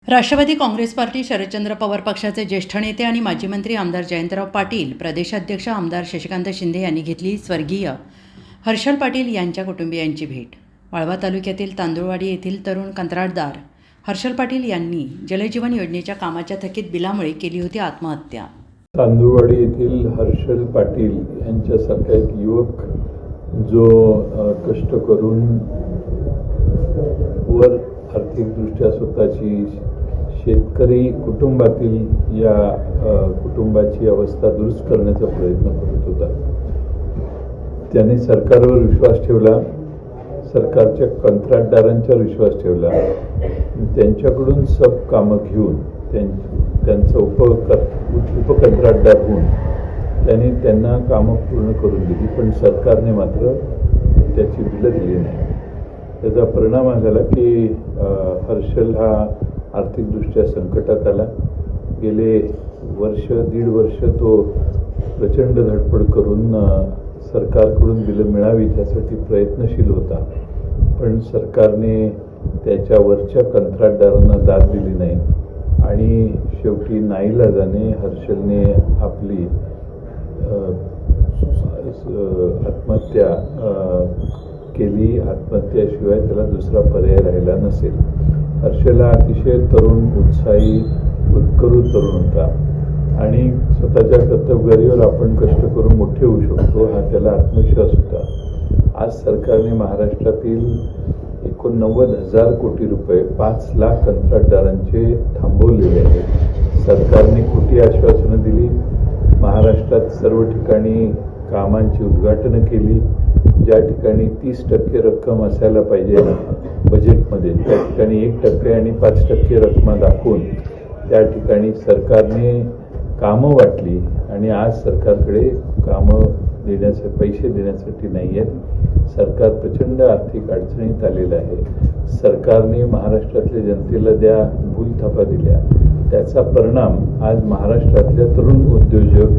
Rashtrawadi Congress party Sharadchandra Pawar पक्षाचे ज्येष्ठ नेते आणि माजी मंत्री आमदार जयंतराव पाटील, प्रदेशाध्यक्ष आमदार शशिकांत शिंदे यांनी घेतली स्वर्गीय हर्षल पाटील यांच्या कुटुंबियांची भेट। वाळवा तालुक्यातील तांदुळवाडी येथील तरुण कंत्राटदार हर्षल पाटील यांनी जलजीवन योजनेच्या कामाच्या थकीत बिलामुळे केली होती आत्महत्या। तांदुळवाडी येथील हर्षल पाटील यांच्यासारखा एक युवक जो कष्ट करून वर आर्थिकदृष्ट्या स्वतःची शेतकरी कुटुंबातील या कुटुंबाची अवस्था दुरुस्त करण्याचा प्रयत्न करत होता। त्याने सरकारवर विश्वास ठेवला, सरकारच्या कंत्राटदारांच्यावर विश्वास ठेवला, त्यांच्याकडून सब कामं घेऊन त्यांचं उपकंत्राटदार होऊन त्यांना कामं पूर्ण करून दिली, पण सरकारने मात्र त्याची बिलं दिली नाही। त्याचा परिणाम झाला की हर्षल हा आर्थिकदृष्ट्या संकटात आला। गेले दीड वर्ष तो प्रचंड धडपड करून सरकारकडून बिलं मिळावी यासाठी प्रयत्नशील होता, पण सरकारने त्याच्या वरच्या कंत्राटदारांना दाद दिली नाही आणि शेवटी नाईलाजाने हर्षलने आपली आत्महत्या केली। आत्महत्याशिवाय त्याला दुसरा पर्याय राहिला नसेल। हर्षल हा अतिशय तरुण, उत्साही, उत्करू तरुण होता आणि स्वतःच्या कर्तबगारीवर आपण कष्ट करून मोठे होऊ शकतो हा त्याला आत्मविश्वास होता। आज सरकारने महाराष्ट्रातील 89,000 कोटी रुपये 5 लाख कंत्राटदारांचे थांबवलेले आहेत। सरकारने खोटी आश्वासनं दिली, महाराष्ट्रात सर्व ठिकाणी कामांची उद्घाटनं केली। ज्या ठिकाणी 30% रक्कम असायला पाहिजे बजेटमध्ये त्या ठिकाणी 1% आणि 5% रक्कम दाखवून त्या ठिकाणी सरकारने कामं वाटली आणि आज सरकारकडे कामं पैसे देण्यासाठी नाही आहेत। सरकार प्रचंड आर्थिक अडचणीत आलेलं आहे। सरकारने महाराष्ट्रातल्या जनतेला भूलथापा दिल्या, त्याचा परिणाम आज महाराष्ट्रातल्या तरुण उद्योजक,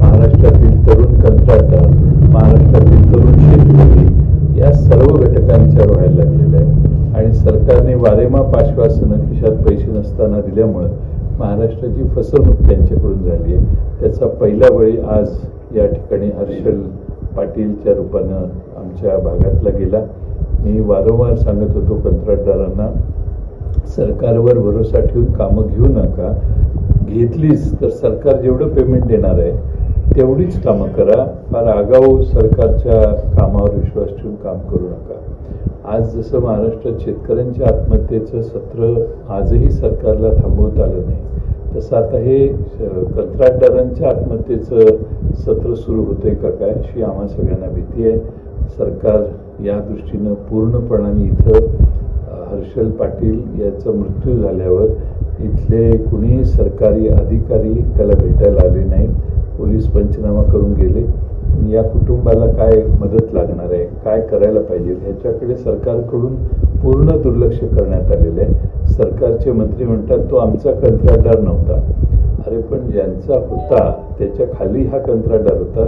महाराष्ट्रातील तरुण कंत्राटदार, महाराष्ट्रातील तरुण शेतकरी या सर्व घटकांच्यावर व्हायला लागलेलं आहे आणि सरकारने वारेमाप आश्वासनं खिशात पैसे नसताना दिल्यामुळं महाराष्ट्राची फसवणूक त्यांच्याकडून झाली आहे। त्याचा पहिला बळी आज या ठिकाणी हर्षल पाटीलच्या रूपानं आमच्या भागातला गेला। मी वारंवार सांगत होतो कंत्राटदारांना, सरकारवर भरोसा ठेवून कामं घेऊ नका, घेतलीच तर सरकार जेवढं पेमेंट देणार आहे तेवढीच कामं करा। फार आगाऊ सरकारच्या कामावर विश्वास ठेवून काम करू नका। आज जसं महाराष्ट्रात शेतकऱ्यांच्या आत्महत्येचं सत्र आजही सरकारला थांबवता आलं नाही, तसं आता हे कंत्राटदारांच्या आत्महत्येचं सत्र सुरू होतंय का काय अशी आम्हा सगळ्यांना भीती आहे। सरकार या दृष्टीनं पूर्णपणाने इथं हर्षल पाटील याचा मृत्यू झाल्यावर इथले कुणीही सरकारी अधिकारी त्याला भेटायला आले नाहीत, पोलीस पंचनामा करून गेले। या कुटुंबाला काय मदत लागणार आहे, काय करायला पाहिजे ह्याच्याकडे सरकारकडून पूर्ण दुर्लक्ष करण्यात आलेलं आहे। सरकारचे मंत्री म्हणतात तो आमचा कंत्राटदार नव्हता। अरे पण ज्यांचा होता त्याच्या खाली हा कंत्राटदार होता।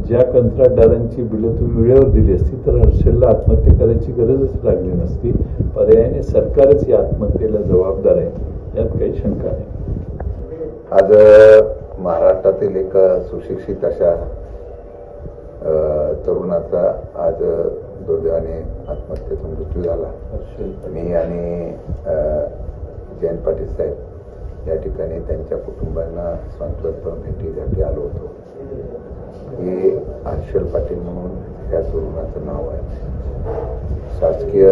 ज्या कंत्राटदारांची बिलं तुम्ही वेळेवर दिली असती तर हर्षलला आत्महत्या करायची गरजच लागली नसती। पर्यायाने सरकारच या आत्महत्येला जबाबदार आहे, यात काही शंका नाही। आज महाराष्ट्रातील एक सुशिक्षित अशा तरुणाचा आज दुर्दैवाने आत्महत्येचा मृत्यू झाला। मी आणि जयंत पाटील साहेब या ठिकाणी त्यांच्या कुटुंबांना सांत्वन भेटीसाठी आलो होतो। हे हर्षल पाटील म्हणून त्या तरुणाचं नाव आहे। शासकीय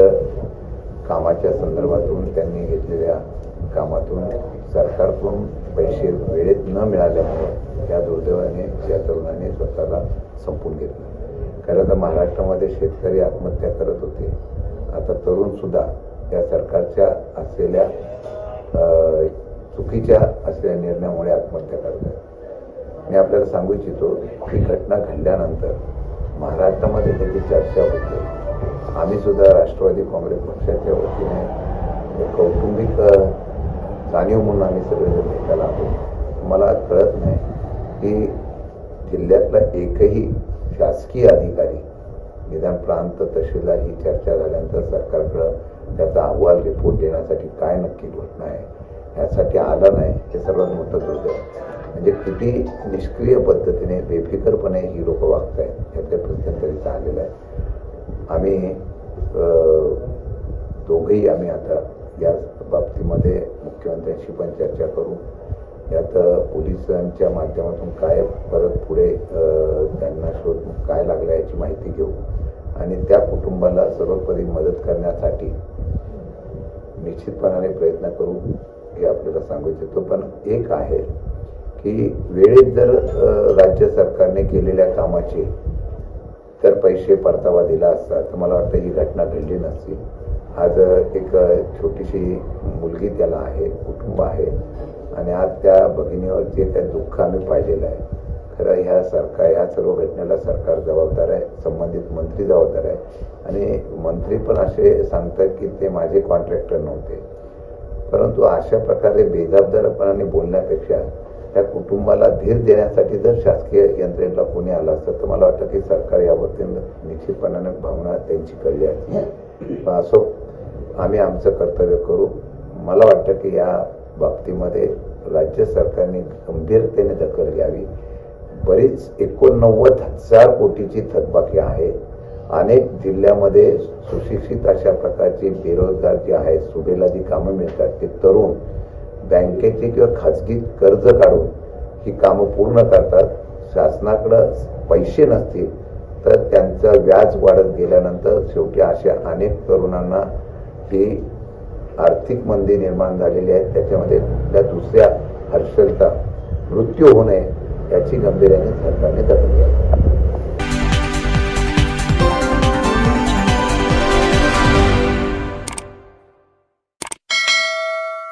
कामाच्या संदर्भातून त्यांनी घेतलेल्या कामातून सरकारकडून पैसे वेळेत न मिळाल्यामुळे त्या दुर्दैवाने या तरुणाने स्वतःला संपून घेतलं। खरं तर महाराष्ट्रामध्ये शेतकरी आत्महत्या करत होते, आता तरुणसुद्धा या सरकारच्या असलेल्या चुकीच्या असलेल्या निर्णयामुळे आत्महत्या करतात। मी आपल्याला सांगू इच्छितो ही घटना घडल्यानंतर महाराष्ट्रामध्ये त्याची चर्चा होते। आम्ही सुद्धा राष्ट्रवादी काँग्रेस पक्षाच्या वतीने कौटुंबिक जाणीव म्हणून आम्ही सगळेजण भेटायला आलो। मला कळत नाही की जिल्ह्यातला एकही शासकीय अधिकारी निदान प्रांत तहसीलदार ही चर्चा झाल्यानंतर सरकारकडं त्याचा अहवाल रिपोर्ट देण्यासाठी काय नक्की घोषणा आहे ह्यासाठी आला नाही हे सर्वात मोठं दुर्दैव. म्हणजे किती निष्क्रिय पद्धतीने बेफिकरपणे ही लोक वागत आहेत याच्या प्रत्यंतरीचा आलेला आहे. आम्ही दोघेही आम्ही आता या बाबतीमध्ये मुख्यमंत्र्यांशी पण चर्चा करू. यात पोलिसांच्या माध्यमातून काय परत पुढे त्यांना शोध काय लागला याची माहिती घेऊ आणि त्या कुटुंबाला सर्वोपरी मदत करण्यासाठी निश्चितपणाने प्रयत्न करू हे आपल्याला सांगू इच्छितो. पण एक आहे की वेळेत जर राज्य सरकारने केलेल्या कामाचे जर पैसे परतावा दिला असता तर मला वाटतं ही घटना घडली नसती. आज एक छोटीशी मुलगी त्याला आहे, कुटुंब आहे आणि आज त्या भगिनीवरती त्या दुःख आम्ही पाहिलेलं आहे. खरं ह्या सर्व घटनेला सरकार जबाबदार आहे, संबंधित मंत्री जबाबदार आहे आणि मंत्री पण असे सांगतात की ते माझे कॉन्ट्रॅक्टर नव्हते. परंतु अशा प्रकारे बेजबाबदारपणाने बोलण्यापेक्षा त्या कुटुंबाला धीर देण्यासाठी जर शासकीय यंत्रणेला कोणी आलं असतं तर मला वाटतं की सरकार यावरती निश्चितपणाने भावना त्यांची कळली आहे. असो आम्ही आमचं कर्तव्य करू. मला वाटतं की या बाबतीमध्ये राज्य सरकारने गंभीरतेने दखल घ्यावी. बरीच 89,000 कोटीची थकबाकी आहे. अनेक जिल्ह्यामध्ये सुशिक्षित अशा प्रकारचे बेरोजगार जे आहेत, सुबेला जी कामं मिळतात ते तरुण बँकेचे किंवा खाजगी कर्ज काढून ही कामं पूर्ण करतात. शासनाकडं पैसे नसतील तर त्यांचं व्याज वाढत गेल्यानंतर शेवटी अशा अनेक तरुणांना ही आर्थिक मंदी निर्माण झालेली आहे. त्याच्यामध्ये त्या दुसऱ्या हर्षलचा मृत्यू होऊ नये याची गंभीर्याने सरकारने दखल घ्यावी.